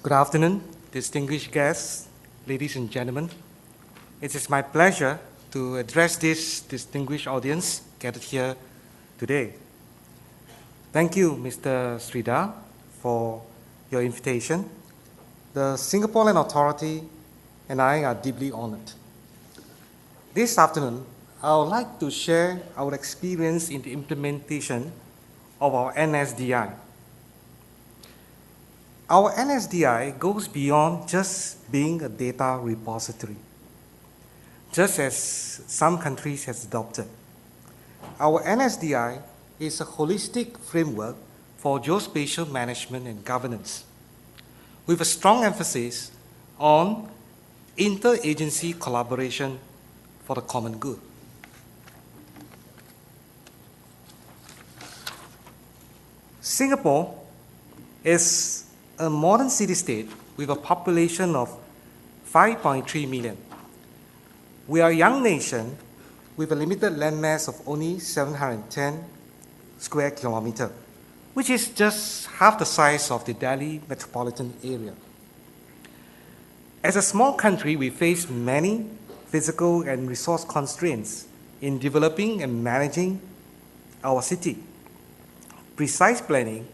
Good afternoon, distinguished guests, ladies and gentlemen. It is my pleasure to address this distinguished audience gathered here today. Thank you, Mr. Sridhar, for your invitation. The Singapore Land Authority and I are deeply honored. This afternoon, I would like to share our experience in the implementation of our NSDI. Our NSDI goes beyond just being a data repository, just as some countries have adopted. Our NSDI is a holistic framework for geospatial management and governance, with a strong emphasis on interagency collaboration for the common good. Singapore is a modern city-state with a population of 5.3 million. We are a young nation with a limited landmass of only 710 square kilometers, which is just half the size of the Delhi metropolitan area. As a small country, we face many physical and resource constraints in developing and managing our city. Precise planning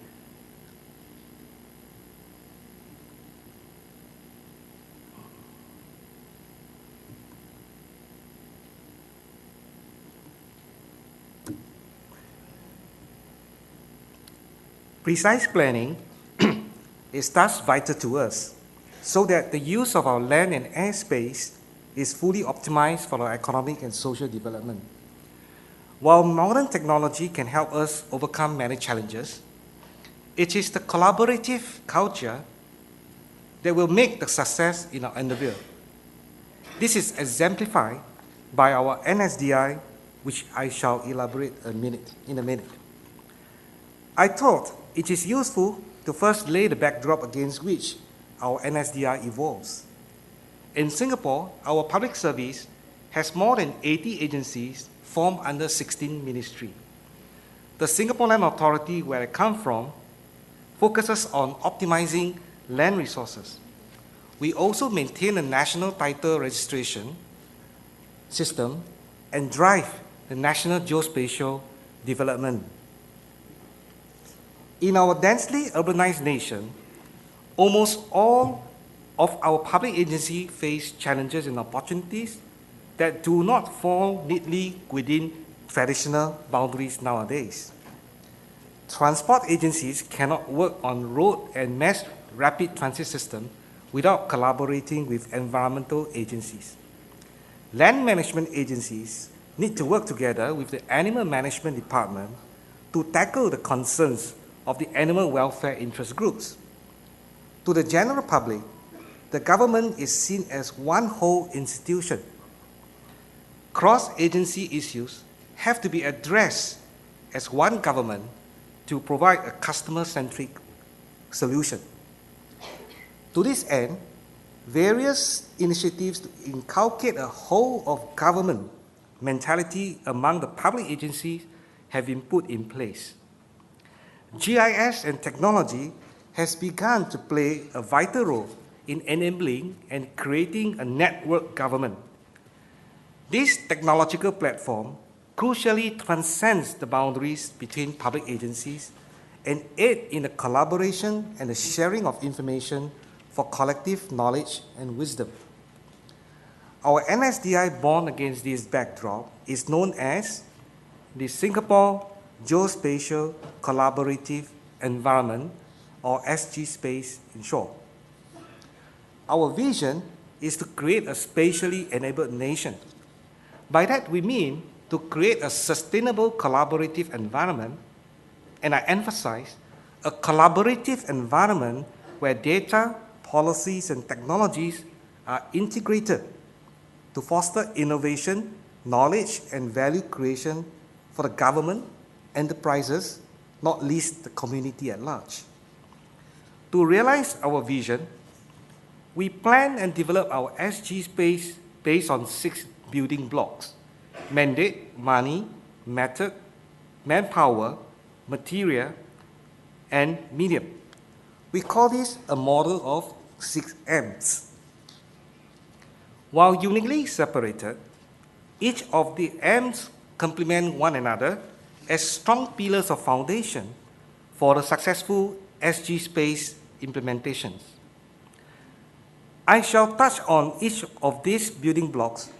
is thus vital to us, so that the use of our land and airspace is fully optimized for our economic and social development. While modern technology can help us overcome many challenges, it is the collaborative culture that will make the success in our endeavor. This is exemplified by our NSDI, which I shall elaborate in a minute. I thought it is useful to first lay the backdrop against which our NSDI evolves. In Singapore, our public service has more than 80 agencies formed under 16 ministries. The Singapore Land Authority, where I come from, focuses on optimizing land resources. We also maintain a national title registration system and drive the national geospatial development. In our densely urbanized nation, almost all of our public agencies face challenges and opportunities that do not fall neatly within traditional boundaries nowadays. Transport agencies cannot work on road and mass rapid transit systems without collaborating with environmental agencies. Land management agencies need to work together with the animal management department to tackle the concerns of the animal welfare interest groups. To the general public, the government is seen as one whole institution. Cross-agency issues have to be addressed as one government to provide a customer-centric solution. To this end, various initiatives to inculcate a whole of government mentality among the public agencies have been put in place. GIS and technology has begun to play a vital role in enabling and creating a network government. This technological platform crucially transcends the boundaries between public agencies and aid in the collaboration and the sharing of information for collective knowledge and wisdom. Our NSDI born against this backdrop is known as the Singapore Geospatial Collaborative Environment, or JoeSpace in short. Our vision is to create a spatially enabled nation. By that we mean to create a sustainable collaborative environment, and I emphasize a collaborative environment where data, policies, and technologies are integrated to foster innovation, knowledge, and value creation for the government, enterprises, not least the community at large. To realize our vision, we plan and develop our JoeSpace based on 6 building blocks: mandate, money, method, manpower, material, and medium. We call this a model of 6 M's. While uniquely separated, each of the M's complement one another as strong pillars of foundation for the successful SG-Space implementations. I shall touch on each of these building blocks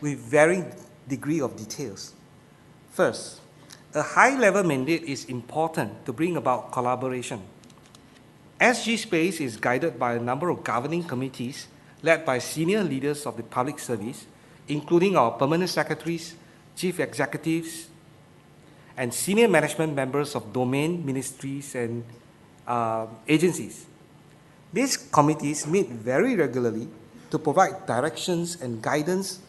with varying degree of details. First, a high-level mandate is important to bring about collaboration. SG-Space is guided by a number of governing committees led by senior leaders of the public service, including our permanent secretaries, chief executives, and senior management members of domain ministries and agencies. These committees meet very regularly to provide directions and guidance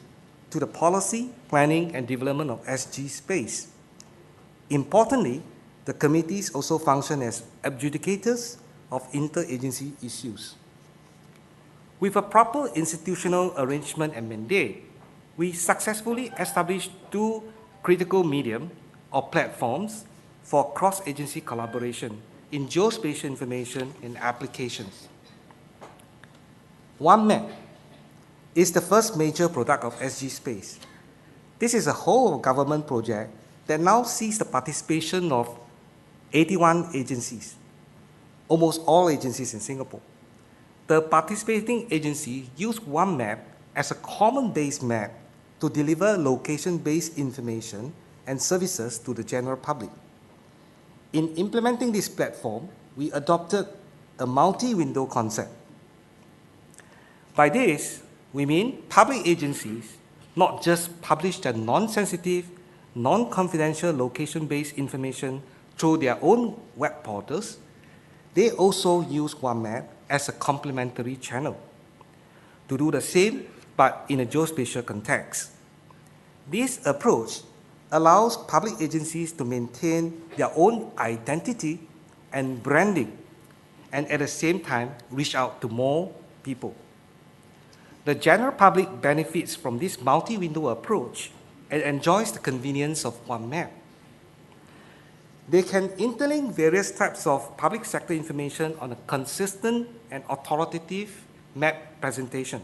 to the policy, planning, and development of SG-Space. Importantly, the committees also function as adjudicators of interagency issues. With a proper institutional arrangement and mandate, we successfully established 2 critical medium or platforms for cross-agency collaboration in geospatial information and applications. OneMap is the first major product of SG-Space. This is a whole-of-government project that now sees the participation of 81 agencies, almost all agencies in Singapore. The participating agencies use OneMap as a common base map to deliver location-based information and services to the general public. In implementing this platform, we adopted a multi-window concept. By this, we mean public agencies not just publish their non-sensitive, non-confidential location-based information through their own web portals, they also use OneMap as a complementary channel to do the same but in a geospatial context. This approach allows public agencies to maintain their own identity and branding and at the same time reach out to more people. The general public benefits from this multi-window approach and enjoys the convenience of OneMap. They can interlink various types of public sector information on a consistent and authoritative map presentation.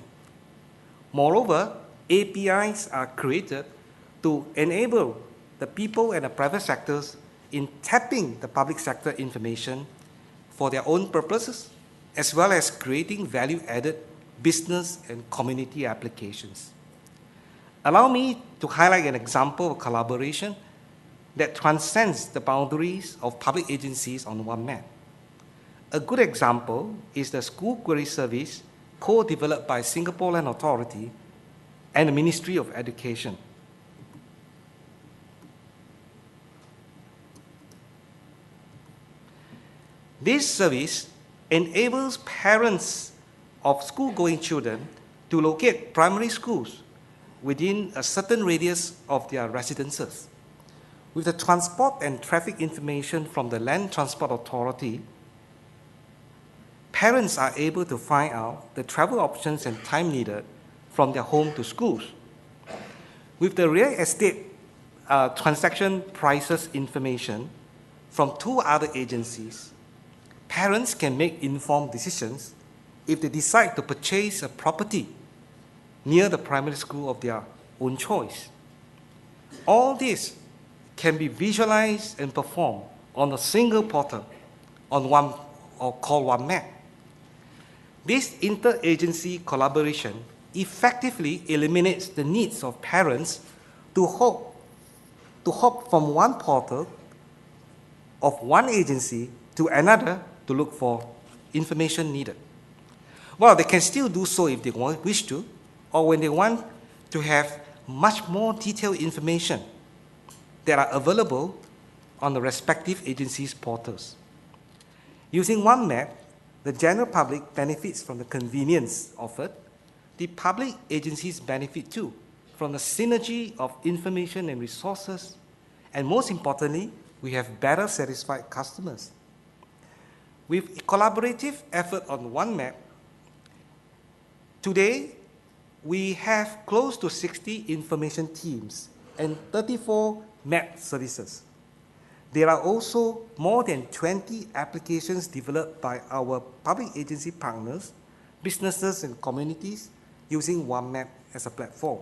Moreover, APIs are created to enable the people and the private sectors in tapping the public sector information for their own purposes, as well as creating value-added business and community applications. Allow me to highlight an example of collaboration that transcends the boundaries of public agencies on OneMap. A good example is the school query service co-developed by Singapore Land Authority and the Ministry of Education. This service enables parents of school-going children to locate primary schools within a certain radius of their residences. With the transport and traffic information from the Land Transport Authority, parents are able to find out the travel options and time needed from their home to schools. With the real estate transaction prices information from 2 other agencies, parents can make informed decisions if they decide to purchase a property near the primary school of their own choice. All this can be visualized and performed on a single portal called OneMap. This interagency collaboration effectively eliminates the needs of parents to hop from one portal of one agency to another to look for information needed. Well, they can still do so if they wish to, or when they want to have much more detailed information that are available on the respective agencies' portals. Using OneMap, the general public benefits from the convenience offered. The public agencies benefit too from the synergy of information and resources, and most importantly, we have better satisfied customers. With collaborative effort on OneMap, today we have close to 60 information teams and 34 map services. There are also more than 20 applications developed by our public agency partners businesses and communities using OneMap as a platform.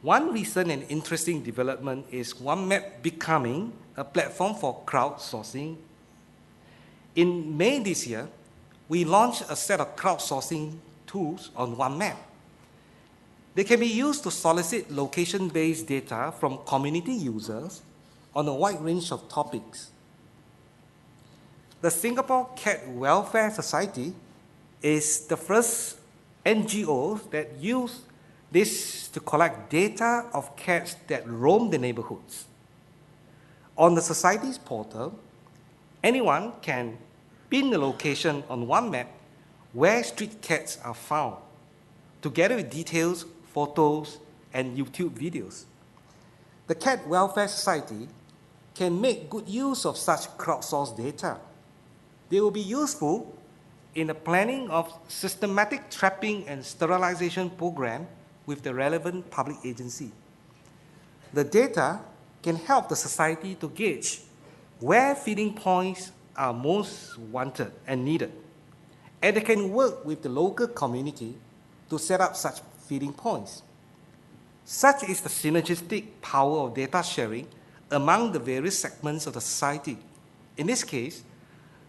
One recent and interesting development is OneMap becoming a platform for crowdsourcing. In May this year, we launched a set of crowdsourcing tools on OneMap. They can be used to solicit location-based data from community users on a wide range of topics. The Singapore Cat Welfare Society is the first NGO that use this to collect data of cats that roam the neighborhoods. On the society's portal, anyone can pin the location on OneMap where street cats are found, together with details, photos, and YouTube videos. The Cat Welfare Society can make good use of such crowdsourced data. They will be useful in the planning of systematic trapping and sterilization program with the relevant public agency. The data can help the society to gauge where feeding points are most wanted and needed, and they can work with the local community to set up such feeding points. Such is the synergistic power of data sharing among the various segments of the society. In this case,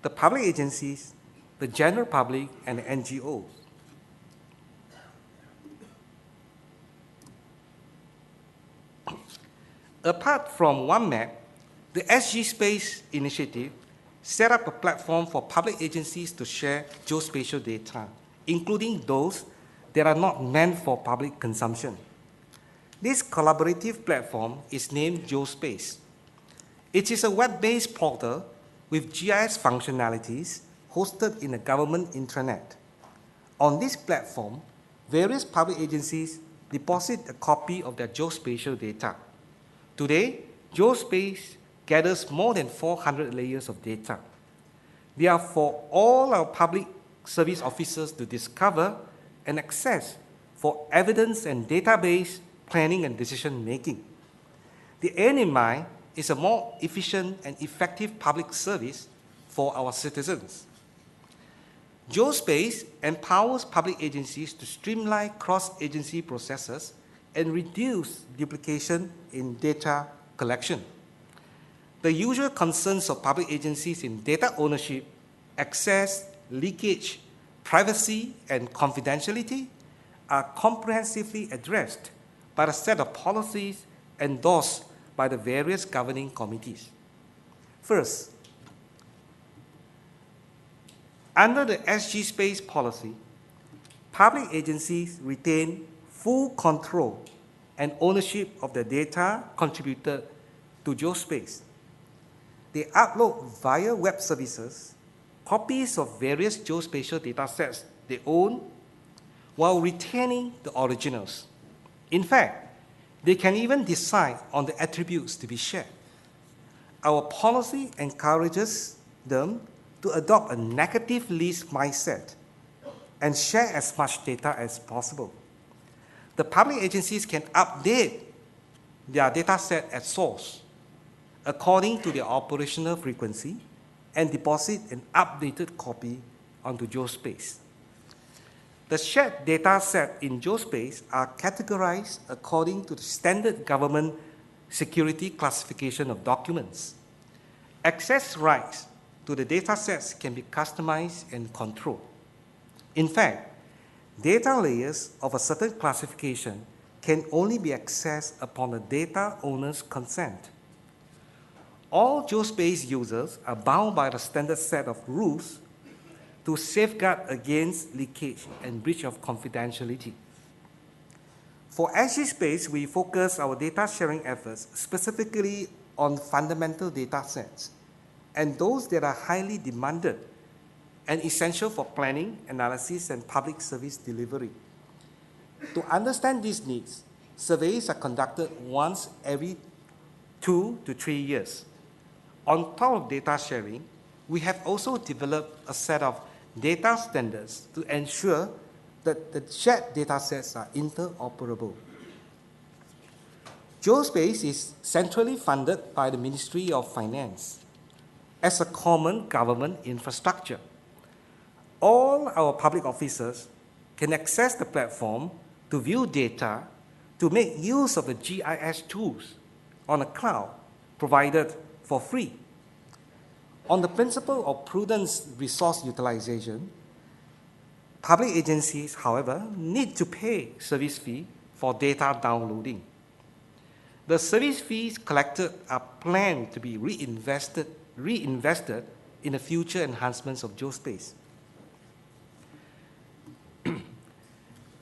the public agencies, the general public, and the NGOs. Apart from OneMap, the JoeSpace initiative set up a platform for public agencies to share geospatial data, including those that are not meant for public consumption. This collaborative platform is named JoeSpace. It is a web-based portal with GIS functionalities hosted in a government intranet. On this platform, various public agencies deposit a copy of their geospatial data. Today, JoeSpace gathers more than 400 layers of data. They are for all our public service officers to discover and access for evidence and database planning and decision making. The end in mind is a more efficient and effective public service for our citizens. JoeSpace empowers public agencies to streamline cross-agency processes and reduce duplication in data collection. The usual concerns of public agencies in data ownership, access, leakage, privacy, and confidentiality are comprehensively addressed by a set of policies endorsed by the various governing committees. First, under the JoeSpace policy, public agencies retain full control and ownership of the data contributed to JoeSpace. They upload via web services copies of various geospatial data sets they own while retaining the originals. In fact, they can even decide on the attributes to be shared. Our policy encourages them to adopt a negative least mindset and share as much data as possible. The public agencies can update their data set at source according to their operational frequency and deposit an updated copy onto JoeSpace. The shared data set in JoeSpace are categorized according to the standard government security classification of documents. Access rights to the data sets can be customized and controlled. In fact, data layers of a certain classification can only be accessed upon the data owner's consent. All JoeSpace users are bound by the standard set of rules to safeguard against leakage and breach of confidentiality. For JoeSpace, we focus our data sharing efforts specifically on fundamental data sets and those that are highly demanded and essential for planning, analysis, and public service delivery. To understand these needs, surveys are conducted once every 2 to 3 years. On top of data sharing, we have also developed a set of data standards to ensure that the shared data sets are interoperable. JoeSpace is centrally funded by the Ministry of Finance as a common government infrastructure. all our public officers can access the platform to view data, to make use of the GIS tools on a cloud provided for free. On the principle of prudent resource utilization, public agencies, however, need to pay service fee for data downloading. The service fees collected are planned to be reinvested in the future enhancements of JoeSpace.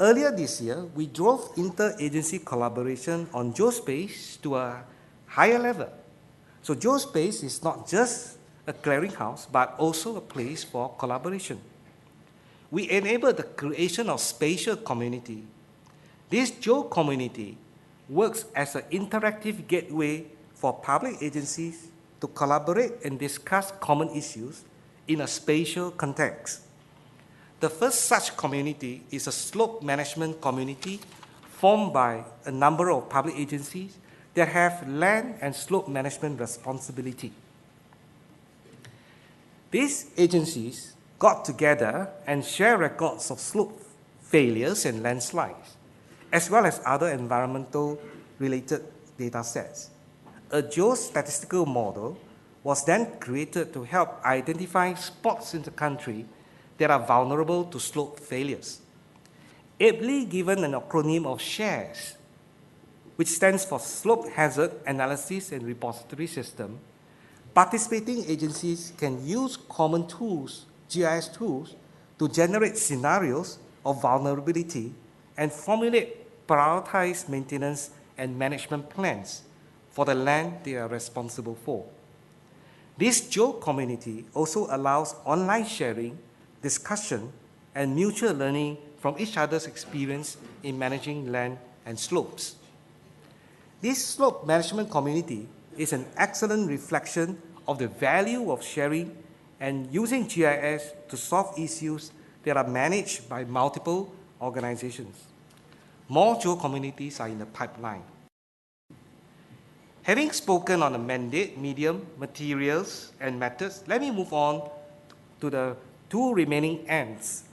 Earlier this year, we drove inter-agency collaboration on JoeSpace to a higher level. So JoeSpace is not just a clearinghouse, but also a place for collaboration. We enable the creation of Spatial Community. This Geo Community works as an interactive gateway for public agencies to collaborate and discuss common issues in a spatial context. The first such community is a slope management community formed by a number of public agencies that have land and slope management responsibility. These agencies got together and share records of slope failures and landslides, as well as other environmental-related data sets. A geostatistical model was then created to help identify spots in the country that are vulnerable to slope failures. Ably given an acronym of SHARES, which stands for Slope Hazard Analysis and Repository System, participating agencies can use common tools, GIS tools, to generate scenarios of vulnerability and formulate prioritized maintenance and management plans for the land they are responsible for. This Geo Community also allows online sharing, discussion, and mutual learning from each other's experience in managing land and slopes. This slope management community is an excellent reflection of the value of sharing and using GIS to solve issues that are managed by multiple organizations. More Geo communities are in the pipeline. Having spoken on the mandate, medium, materials, and methods, let me move on to the two remaining ends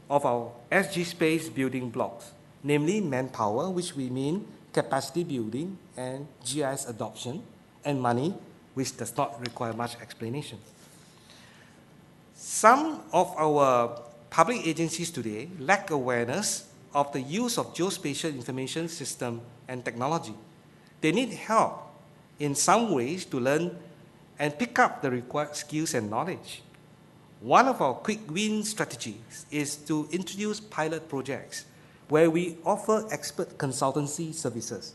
of our SGSpace building blocks, namely manpower, which we mean capacity building and GIS adoption, and money, which does not require much explanation. Some of our public agencies today lack awareness of the use of geospatial information system and technology. They need help in some ways to learn and pick up the required skills and knowledge. One of our quick win strategies is to introduce pilot projects where we offer expert consultancy services.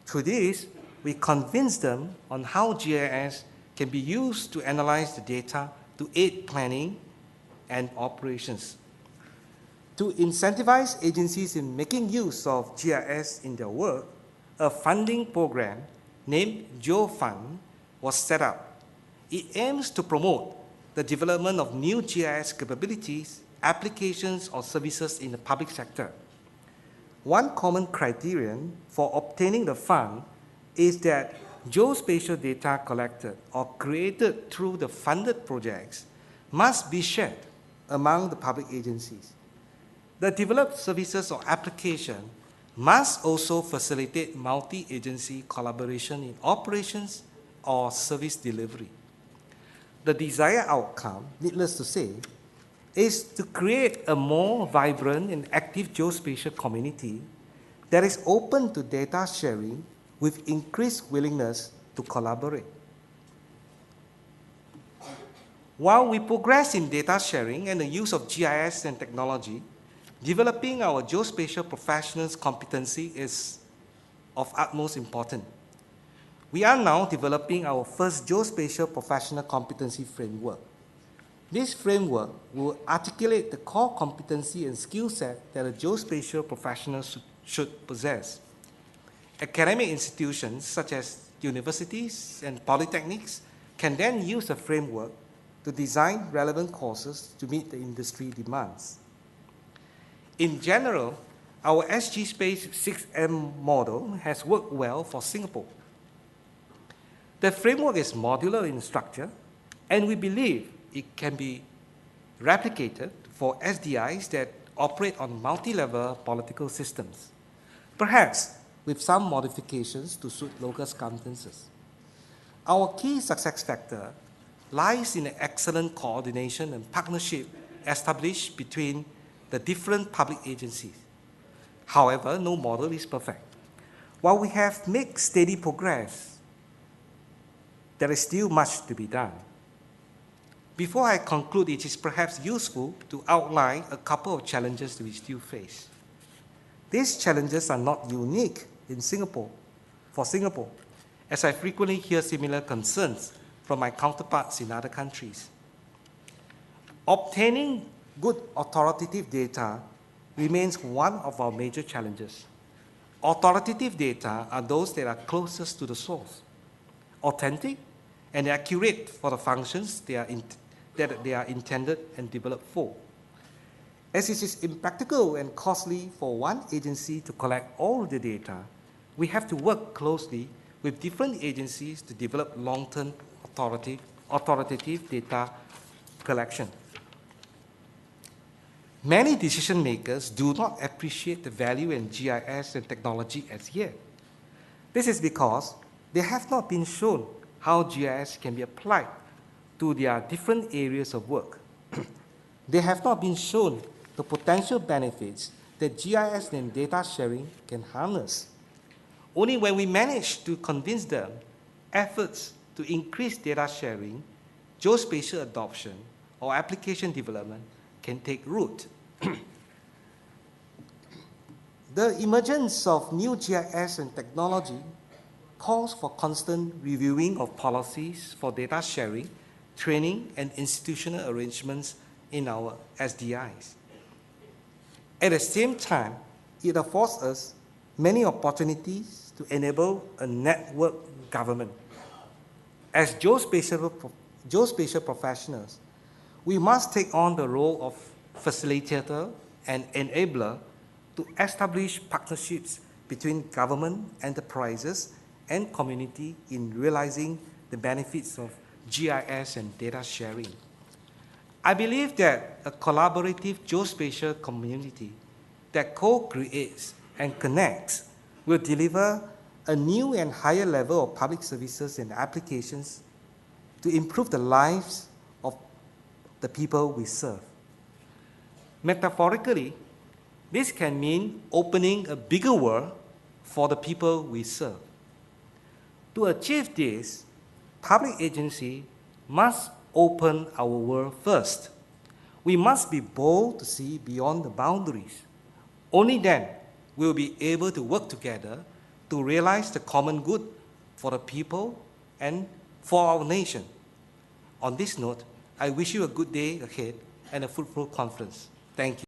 Through this, we convince them on how GIS can be used to analyze the data to aid planning and operations. To incentivize agencies in making use of GIS in their work, a funding program named GeoFund was set up. It aims to promote the development of new GIS capabilities, applications, or services in the public sector. One common criterion for obtaining the fund is that geospatial data collected or created through the funded projects must be shared among the public agencies. The developed services or application must also facilitate multi-agency collaboration in operations or service delivery. The desired outcome, needless to say, is to create a more vibrant and active geospatial community that is open to data sharing with increased willingness to collaborate. While we progress in data sharing and the use of GIS and technology, developing our geospatial professionals' competency is of utmost importance. We are now developing our first geospatial professional competency framework. This framework will articulate the core competency and skill set that a geospatial professional should possess. Academic institutions such as universities and polytechnics can then use the framework to design relevant courses to meet the industry demands. In general, our SGSpace 6M model has worked well for Singapore. The framework is modular in structure, and we believe it can be replicated for SDIs that operate on multi-level political systems, perhaps with some modifications to suit local circumstances. Our key success factor lies in the excellent coordination and partnership established between the different public agencies. However, no model is perfect. While we have made steady progress, there is still much to be done. Before I conclude, it is perhaps useful to outline a couple of challenges we still face. These challenges are not unique in Singapore, as I frequently hear similar concerns from my counterparts in other countries. Obtaining good authoritative data remains one of our major challenges. Authoritative data are those that are closest to the source, authentic, and accurate for the functions that they are intended and developed for. As it is impractical and costly for one agency to collect all the data, we have to work closely with different agencies to develop long-term authoritative data collection. Many decision makers do not appreciate the value in GIS and technology as yet. This is because they have not been shown how GIS can be applied to their different areas of work. They have not been shown the potential benefits that GIS and data sharing can harness. Only when we manage to convince them, efforts to increase data sharing, geospatial adoption, or application development can take root. The emergence of new GIS and technology calls for constant reviewing of policies for data sharing, training, and institutional arrangements in our SDIs. At the same time, it affords us many opportunities to enable a network government. As geospatial professionals, we must take on the role of facilitator and enabler to establish partnerships between government, enterprises, and community in realizing the benefits of GIS and data sharing. I believe that a collaborative geospatial community that co-creates and connects will deliver a new and higher level of public services and applications to improve the lives of the people we serve. Metaphorically, this can mean opening a bigger world for the people we serve. To achieve this, public agency must open our world first. We must be bold to see beyond the boundaries. Only then we will be able to work together to realize the common good for the people and for our nation. On this note, I wish you a good day ahead and a fruitful conference. Thank you.